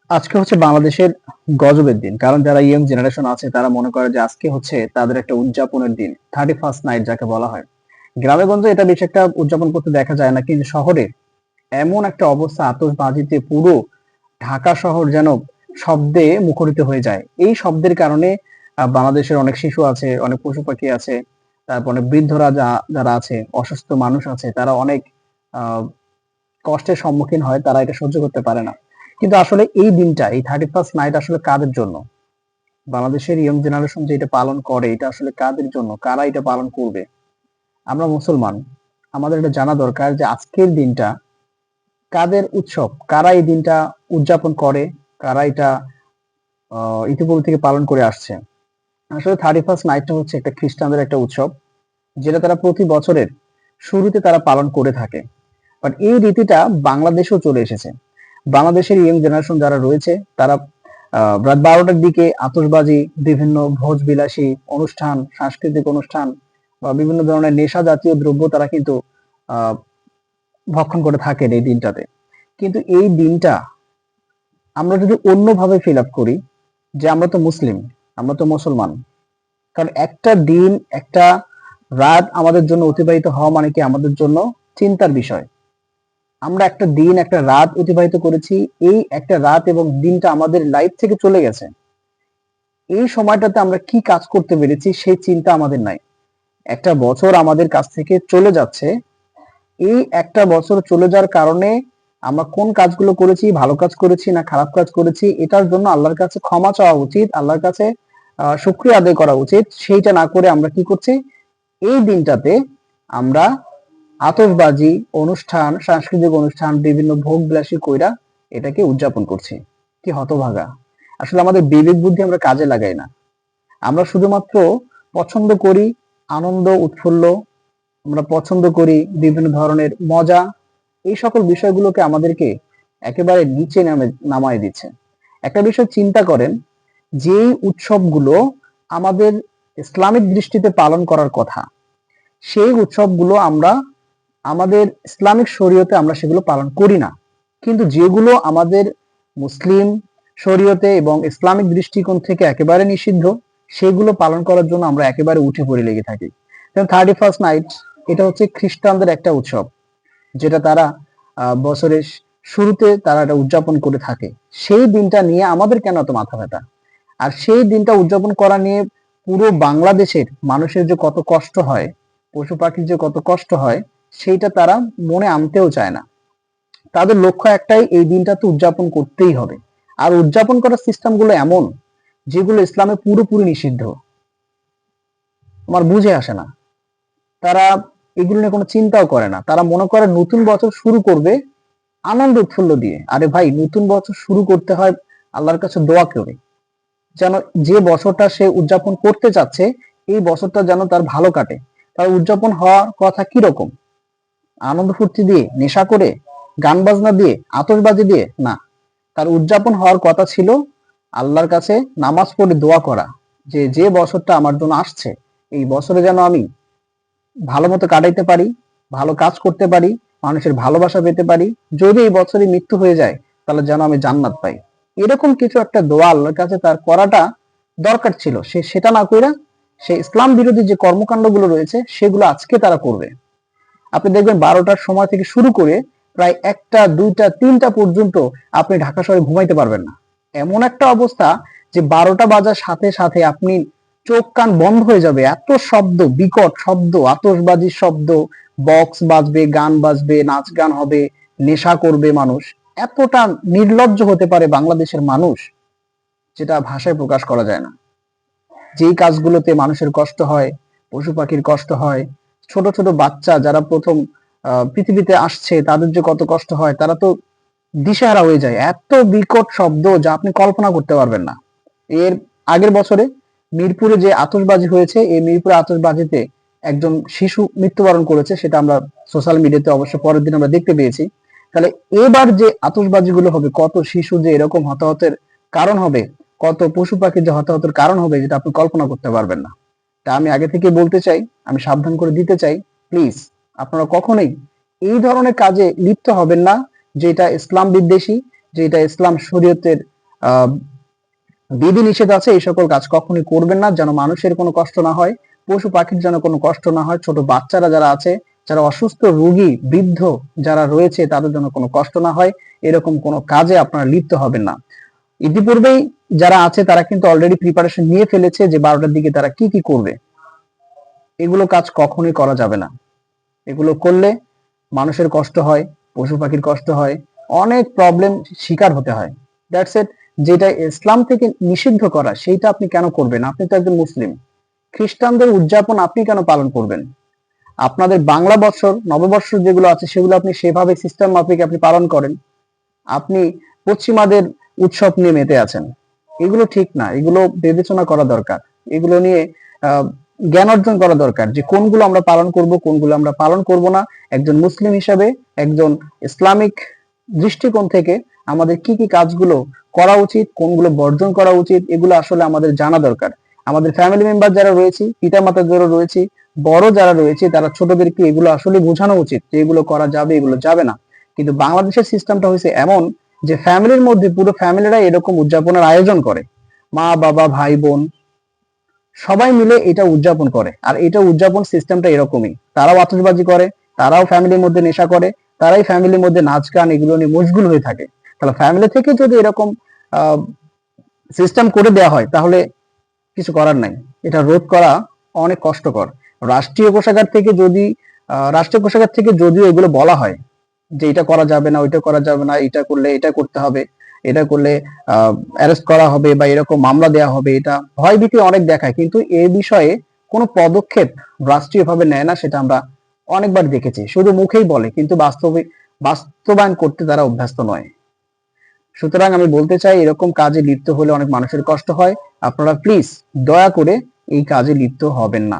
আজকে হচ্ছে বাংলাদেশের গজবের দিন। কারণ যারা ইয়ং জেনারেশন আছে তারা মনে করে যে আজকে হচ্ছে তাদের একটা উদযাপনের দিন। 31st নাইট যাকে বলা হয়। গ্রামে গঞ্জে এটা বেশি একটা উদযাপন করতে দেখা যায় না। কিন্তু শহরে এমন একটা অবস্থা, আতশবাজিতে পুরো ঢাকা শহর যেন শব্দে মুখরিত হয়ে যায়। এই শব্দের কারণে বাংলাদেশের অনেক শিশু আছে, অনেক পশু পাখি আছে, তারপর অনেক বৃদ্ধরা যারা আছে, অসুস্থ মানুষ আছে, তারা অনেক আহ কষ্টের সম্মুখীন হয়, তারা এটা সহ্য করতে পারে না। কিন্তু আসলে এই দিনটা, এই 31st নাইট আসলে কাদের জন্য? বাংলাদেশের ইয়ং জেনারেশন যে এটা পালন করে, এটা আসলে কাদের জন্য? কারা এটা পালন করবে? আমরা মুসলমান, আমাদের এটা জানা দরকার যে আজকের দিনটা কাদের উৎসব, কারা এই দিনটা উদযাপন করে, কারা এটা ইতিপূর্বে থেকে পালন করে আসছে। আসলে 31st নাইটটা হচ্ছে একটা খ্রিস্টানদের একটা উৎসব, যেটা তারা প্রতি বছরের শুরুতে তারা পালন করে থাকে। বাট এই রীতিটা বাংলাদেশেও চলে এসেছে। বাংলাদেশের ইয়ং জেনারেশন যারা রয়েছে তারা রাত 12টার দিকে আতশবাজি, বিভিন্ন ভোজ বিলাসী অনুষ্ঠান, সাংস্কৃতিক অনুষ্ঠান বা বিভিন্ন ধরনের নেশা জাতীয় দ্রব্য তারা কিন্তু আহ ভক্ষণ করে থাকেন এই দিনটাতে। কিন্তু এই দিনটা আমরা যদি অন্যভাবে ফিল আপ করি, যে আমরা তো মুসলিম, আমরা তো মুসলমান, কারণ একটা দিন, একটা রাত আমাদের জন্য অতিবাহিত হওয়া মানে কি আমাদের জন্য চিন্তার বিষয়। আমরা একটা দিন, একটা রাত অতিবাহিত করেছি, এই একটা রাত এবং দিনটা আমাদের লাইফ থেকে চলে গেছে। এই সময়টাতে আমরা কি কাজ করতে পেরেছি সেই চিন্তা আমাদের নাই। একটা বছর আমাদের কাছ থেকে চলে যাচ্ছে, এই একটা বছর চলে যাওয়ার কারণে আমরা কোন কাজগুলো করেছি, ভালো কাজ করেছি না খারাপ কাজ করেছি, এটার জন্য আল্লাহর কাছে ক্ষমা চাওয়া উচিত, আল্লাহর কাছে শুকরিয়া আদায় করা উচিত। সেইটা না করে আমরা কি করছি, এই দিনটাতে আমরা আতশবাজি, অনুষ্ঠান, সাংস্কৃতিক অনুষ্ঠান, বিভিন্ন ভোগ বিলাসী কইরা এটাকে উদযাপন করছি। কি হতভাগা! আসলে আমাদের বিবেক বুদ্ধি আমরা কাজে লাগাই না। আমরা শুধুমাত্র পছন্দ করি আনন্দ উৎফুল্ল, আমরা পছন্দ করি বিভিন্ন ধরনের মজা, এই সকল বিষয়গুলোকে আমাদেরকে একেবারে নিচে নামায় দিচ্ছে। একটা বিষয় চিন্তা করেন, যেই উৎসবগুলো আমাদের ইসলামিক দৃষ্টিতে পালন করার কথা, সেই উৎসবগুলো আমরা আমাদের ইসলামিক শরীয়তে আমরা সেগুলো পালন করি না। কিন্তু যেগুলো আমাদের মুসলিম শরীয়তে এবং ইসলামিক দৃষ্টিকোণ থেকে একেবারে নিষিদ্ধ, সেগুলো পালন করার জন্য আমরা একেবারে উঠে পড়ে লেগে থাকি। যেমন 31st নাইট, এটা হচ্ছে খ্রিস্টানদের একটা উৎসব, যেটা তারা বছরের শুরুতে তারা এটা উদযাপন করে থাকে। সেই দিনটা নিয়ে আমাদের কেন এত মাথা ব্যথা? আর সেই দিনটা উদযাপন করা নিয়ে পুরো বাংলাদেশের মানুষের যে কত কষ্ট হয়, পশু পাখির যে কত কষ্ট হয়, সেইটা তারা মনে আনতেও চায় না। তাদের লক্ষ্য একটাই, এই দিনটা তো উদযাপন করতেই হবে। আর উদযাপন করার সিস্টেম গুলো এমন, যেগুলো ইসলামে পুরোপুরি নিষিদ্ধ। আমার বুঝে আসে না, তারা এগুলো নিয়ে কোনো চিন্তাও করে না। তারা মনে করে নতুন বছর শুরু করবে আনন্দ উৎফুল্ল দিয়ে। আরে ভাই, নতুন বছর শুরু করতে হয় আল্লাহর কাছে দোয়া করে, যেন যে বছরটা সে উদযাপন করতে চাচ্ছে, এই বছরটা যেন তার ভালো কাটে। তার উদযাপন হওয়ার কথা কি রকম? আনন্দ ফুর্তি দিয়ে, নেশা করে, গান বাজনা দিয়ে, আতশবাজি দিয়ে? না, তার উদযাপন হওয়ার কথা ছিল আল্লাহর কাছে নামাজ পড়ে দোয়া করা, যে যে বছরটা আমার জন্য আসছে, এই বছরে যেন আমি ভালো মতো কাটাইতে পারি, ভালো কাজ করতে পারি, মানুষের ভালোবাসা পেতে পারি। যদি এই বছরে মৃত্যু হয়ে যায়, তাহলে যেন আমি জান্নাত পাই। এরকম কিছু একটা দোয়া আল্লাহর কাছে তার করাটা দরকার ছিল। সে সেটা না কইরা সে ইসলাম বিরোধী যে কর্মকাণ্ডগুলো রয়েছে সেগুলো আজকে তারা করবে। আপনি দেখবেন 12টার সময় থেকে শুরু করে প্রায় 1টা, 2টা, 3টা পর্যন্ত আপনি ঢাকা শহরে ঘুমাইতে পারবেন না। এমন একটা অবস্থা যে 12টা বাজার সাথে সাথে আপনি চোখ কান বন্ধ হয়ে যাবে, এত শব্দ, বিকট শব্দ, আতশবাজির শব্দ, বক্স বাজবে, গান বাজবে, নাচ গান হবে, নেশা করবে মানুষ। এতটা নির্লজ্জ হতে পারে বাংলাদেশের মানুষ, যেটা ভাষায় প্রকাশ করা যায় না। যেই কাজগুলোতে মানুষের কষ্ট হয়, পশু পাখির কষ্ট হয়, ছোট ছোট বাচ্চা যারা প্রথম পৃথিবীতে আসছে তাদের যে কত কষ্ট হয়, তারা তো দিশেহারা হয়ে যায়। এত বিকট শব্দ যা আপনি কল্পনা করতে পারবেন না। এর আগের বছরে মিরপুরে যে আতশবাজি হয়েছে, এই মিরপুরে আতশবাজিতে একজন শিশু মৃত্যুবরণ করেছে, সেটা আমরা সোশ্যাল মিডিয়াতে অবশ্য পরের দিন আমরা দেখতে পেয়েছি। তাহলে এবার যে আতশবাজিগুলো হবে, কত শিশু যে এরকম হতাহতের কারণ হবে, কত পশু পাখির যে হতাহতের কারণ হবে, যেটা আপনি কল্পনা করতে পারবেন না। তা আমি আগে থেকে বলতে চাই, আমি সাবধান করে দিতে চাই, প্লিজ আপনারা কখনোই এই ধরনের কাজে লিপ্ত হবেন না, যেটা ইসলাম বিদ্বেষী, যেটা ইসলাম শরীয়তের বিধি নিষেধ আছে, এই সকল কাজ কখনোই করবেন না, যেন মানুষের কোনো কষ্ট না হয়, পশু পাখির যেন কোনো কষ্ট না হয়, ছোট বাচ্চারা যারা আছে, যারা অসুস্থ রোগী বৃদ্ধ যারা রয়েছে তাদের জন্য কোনো কষ্ট না হয়, এরকম কোনো কাজে আপনারা লিপ্ত হবেন না। ইতিপূর্বেই যারা আছে তারা কিন্তু অলরেডি প্রিপারেশন নিয়ে ফেলেছে যে 12টার দিকে তারা কি কি করবে। এগুলো কাজ কখনোই করা যাবে না। এগুলো করলে মানুষের কষ্ট হয়, পশু পাখির কষ্ট হয়, অনেক প্রবলেম শিকার হতে হয়। That's it. যেটা ইসলাম থেকে নিষিদ্ধ করা সেইটা আপনি কেন করবেন? আপনি তো একজন মুসলিম। খ্রিস্টানদের উদযাপন আপনি কেন পালন করবেন? আপনাদের বাংলা বছর নববর্ষ যেগুলো আছে সেগুলো আপনি সেভাবে সিস্টেম মাফিক আপনি পালন করেন। আপনি পশ্চিমাদের উৎসব নিয়ে মেতে আছেন। এগুলো ঠিক না, এগুলো বিবেচনা করা দরকার। এগুলো নিয়ে জ্ঞান অর্জন করা দরকার যে কোনগুলো আমরা পালন করব, কোনগুলো আমরা পালন করব না। একজন মুসলিম হিসাবে, একজন ইসলামিক দৃষ্টিকোণ থেকে আমাদের কি কি কাজগুলো করা উচিত, কোনগুলো বর্জন করা উচিত, এগুলো আসলে আমাদের জানা দরকার। আমাদের ফ্যামিলি মেম্বার যারা রয়েছে, পিতা মাতা যারা রয়েছে, বড় যারা রয়েছে, তারা ছোটদেরকে এগুলো আসলে বোঝানো উচিত যে এগুলো করা যাবে, এগুলো যাবে না। কিন্তু বাংলাদেশের সিস্টেমটা হয়েছে এমন যে ফ্যামিলির মধ্যে পুরো ফ্যামিলিরা এরকম উদযাপনের আয়োজন করে, মা বাবা ভাই বোন সবাই মিলে এটা উদযাপন করে। আর এটা উদযাপন সিস্টেমটা এরকমই, তারাও আতশবাজি করে, তারাও ফ্যামিলির মধ্যে নেশা করে, তারাই ফ্যামিলির মধ্যে নাচ গান এগুলো নিয়ে মশগুল হয়ে থাকে। তাহলে ফ্যামিলি থেকে যদি এরকম সিস্টেম করে দেওয়া হয় তাহলে কিছু করার নাই, এটা রোধ করা অনেক কষ্টকর। রাষ্ট্রীয় কোষাগার থেকে যদি রাষ্ট্রীয় কোষাগার থেকে যদিও এগুলো বলা হয় যে এটা করা যাবে না, ওইটা করা যাবে না, এটা করলে এটা করতে হবে, এটা করলে অ্যারেস্ট করা হবে বা এরকম মামলা দেওয়া হবে, এটা ভয়ভীতি অনেক দেখায়, কিন্তু এ বিষয়ে কোনো পদক্ষেপ রাষ্ট্রীয়ভাবে নেয় না। সেটা আমরা অনেকবার দেখেছি, শুধু মুখেই বলে কিন্তু বাস্তবায়ন করতে তারা অভ্যস্ত নয়। সুতরাং আমি বলতে চাই এরকম কাজে লিপ্ত হলে অনেক মানুষের কষ্ট হয়। আপনারা প্লিজ দয়া করে এই কাজে লিপ্ত হবেন না।